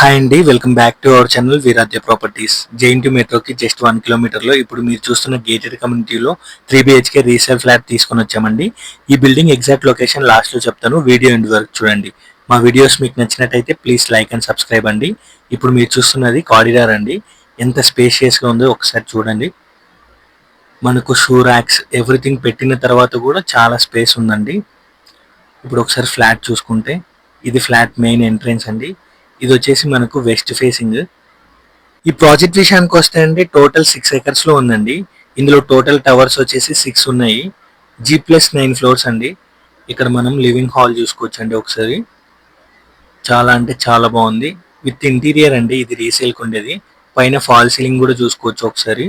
Hi అండి, welcome back to our channel Veeradya properties. JNT మెట్రోకి just 1 కిలోమీటర్లో ఇప్పుడు మీరు చూస్తున్న గేటెడ్ కమ్యూనిటీలో 3 BHK రీసేల్ ఫ్లాట్ తీసుకొని వచ్చామండి. ఈ బిల్డింగ్ ఎగ్జాక్ట్ లొకేషన్ లాస్ట్లో చెప్తాను, వీడియో ఎండ్ వరకు చూడండి. మా వీడియోస్ మీకు నచ్చినట్టయితే ప్లీజ్ లైక్ అండ్ సబ్స్క్రైబ్ అండి. ఇప్పుడు మీరు చూస్తున్నది కారిడార్ అండి. ఎంత స్పేషియస్గా ఉందో ఒకసారి చూడండి. మనకు షూ ర్యాక్స్ ఎవ్రీథింగ్ పెట్టిన తర్వాత కూడా చాలా స్పేస్ ఉందండి. ఇప్పుడు ఒకసారి ఫ్లాట్ చూసుకుంటే ఇది ఫ్లాట్ మెయిన్ ఎంట్రెన్స్ అండి. ఇది వచ్చేసి మనకు వెస్ట్ ఫేసింగ్. ఈ ప్రాజెక్ట్ విషయానికి వస్తే అండి టోటల్ 6 acres లో ఉందండి. ఇందులో టోటల్ టవర్స్ వచ్చేసి 6 ఉన్నాయి. G+9 ఫ్లోర్స్ అండి. ఇక్కడ మనం లివింగ్ హాల్ చూసుకోవచ్చు అండి. ఒకసారి చాలా అంటే చాలా బాగుంది. విత్ ఇంటీరియర్ అండి. ఇది రీసేల్కి ఉండేది. పైన ఫాల్ సీలింగ్ కూడా చూసుకోవచ్చు ఒకసారి.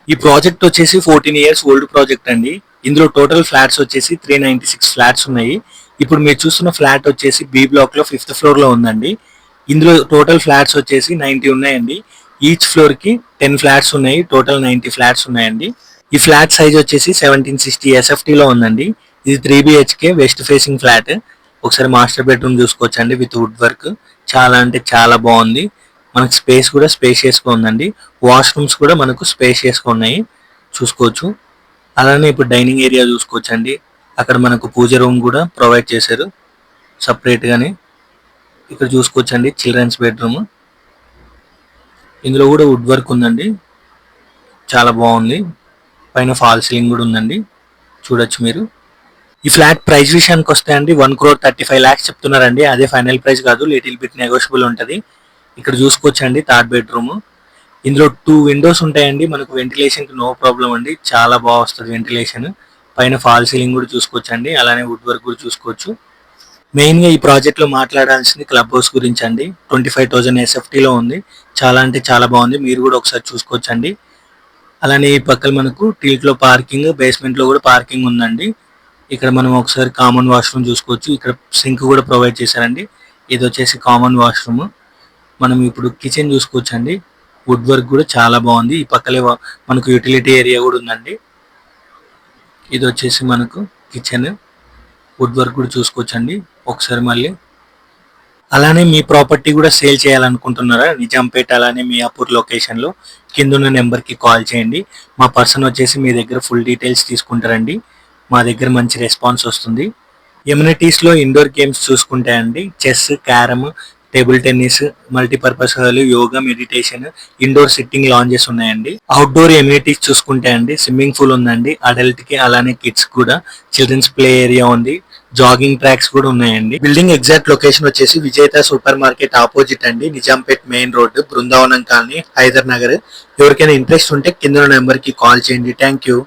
ఈ ప్రాజెక్ట్ వచ్చేసి 14 years ఓల్డ్ ప్రాజెక్ట్ అండి. ఇందులో టోటల్ ఫ్లాట్స్ వచ్చేసి 396 ఫ్లాట్స్ ఉన్నాయి. ఇప్పుడు మీరు చూస్తున్న ఫ్లాట్ వచ్చేసి బి బ్లాక్ లో 5th floor లో ఉందండి. ఇందులో టోటల్ ఫ్లాట్స్ వచ్చేసి 90 ఉన్నాయండి. ఈచ్ ఫ్లోర్ కి 10 ఫ్లాట్స్ ఉన్నాయి. టోటల్ 90 ఫ్లాట్స్ ఉన్నాయండి. ఈ ఫ్లాట్ సైజ్ వచ్చేసి 1760 SFT లో ఉందండి. ఇది 3 BHK వెస్ట్ ఫేసింగ్ ఫ్లాట్. ఒకసారి మాస్టర్ బెడ్రూమ్ చూసుకోవచ్చు అండి విత్ వుడ్ వర్క్. చాలా అంటే చాలా బాగుంది. మనకు స్పేస్ కూడా స్పేషియస్గా ఉందండి. వాష్రూమ్స్ కూడా మనకు స్పేషియస్గా ఉన్నాయి, చూసుకోవచ్చు. అలానే ఇప్పుడు డైనింగ్ ఏరియా చూసుకోవచ్చు అండి. అక్కడ మనకు పూజ రూమ్ కూడా ప్రొవైడ్ చేశారు సపరేట్గానే. ఇక్కడ చూసుకోవచ్చు అండి చిల్డ్రన్స్ బెడ్రూమ్. ఇందులో కూడా వుడ్ వర్క్ ఉందండి, చాలా బాగుంది. పైన ఫాల్ సీలింగ్ కూడా ఉందండి, చూడొచ్చు మీరు. ఈ ఫ్లాట్ ప్రైస్ విషయానికి వస్తే అండి 1,35,00,000 చెప్తున్నారండి. అదే ఫైనల్ ప్రైస్ కాదు, లిటిల్ బిట్ నెగోషియబుల్ ఉంటుంది. ఇక్కడ చూసుకోవచ్చు అండి థర్డ్ బెడ్రూమ్. ఇందులో 2 విండోస్ ఉంటాయండి. మనకు వెంటిలేషన్కి నో ప్రాబ్లం అండి, చాలా బాగా వస్తుంది వెంటిలేషన్. పైన ఫాల్ సీలింగ్ కూడా చూసుకోవచ్చు అండి. అలానే వుడ్ వర్క్ కూడా చూసుకోవచ్చు. మెయిన్గా ఈ ప్రాజెక్ట్లో మాట్లాడాల్సింది క్లబ్ హౌస్ గురించి అండి. 25,000 SFTలో ఉంది. చాలా అంటే చాలా బాగుంది, మీరు కూడా ఒకసారి చూసుకోవచ్చు అండి. అలానే ఈ పక్కన మనకు టిల్ట్లో పార్కింగ్, బేస్మెంట్లో కూడా పార్కింగ్ ఉందండి. ఇక్కడ మనం ఒకసారి కామన్ వాష్రూమ్ చూసుకోవచ్చు. ఇక్కడ సింక్ కూడా ప్రొవైడ్ చేశారండి. ఇది వచ్చేసి కామన్ వాష్రూమ్. మనం ఇప్పుడు కిచెన్ చూసుకోవచ్చు అండి. వుడ్ వర్క్ కూడా చాలా బాగుంది. ఈ పక్కలే మనకు యూటిలిటీ ఏరియా కూడా ఉందండి. ఇది వచ్చేసి మనకు కిచెన్. వుడ్ వర్క్ కూడా చూసుకోవచ్చు అండి ఒకసారి మళ్ళీ. అలానే మీ ప్రాపర్టీ కూడా సేల్ చేయాలనుకుంటున్నారా? నిజాంపేట అలానే మియాపూర్ లొకేషన్లో కిందున్న నెంబర్కి కాల్ చేయండి. మా పర్సన్ వచ్చేసి మీ దగ్గర ఫుల్ డీటెయిల్స్ తీసుకుంటారండి. మా దగ్గర మంచి రెస్పాన్స్ వస్తుంది. ఎమ్యూనిటీస్లో ఇండోర్ గేమ్స్ చూసుకుంటే అండి chess, carrom, table tennis, multipurpose hall, yoga, meditation, indoor sitting lounges ఉన్నాయండి. అవుట్డోర్ ఎమ్యూనిటీస్ చూసుకుంటే అండి స్విమ్మింగ్ పూల్ ఉందండి అడల్ట్ కి, అలానే కిడ్స్ కూడా. చిల్డ్రన్స్ ప్లే ఏరియా ఉంది. జాగింగ్ ట్రాక్స్ కూడా ఉన్నాయండి. బిల్డింగ్ ఎగ్జాక్ట్ లొకేషన్ వచ్చేసి విజేత సూపర్ మార్కెట్ ఆపోజిట్ అండి, Nizampet main road, Brindavanam colony, Hyder Nagar. ఎవరికైనా ఇంట్రెస్ట్ ఉంటే కింద నెంబర్ కి కాల్ చేయండి. Thank you.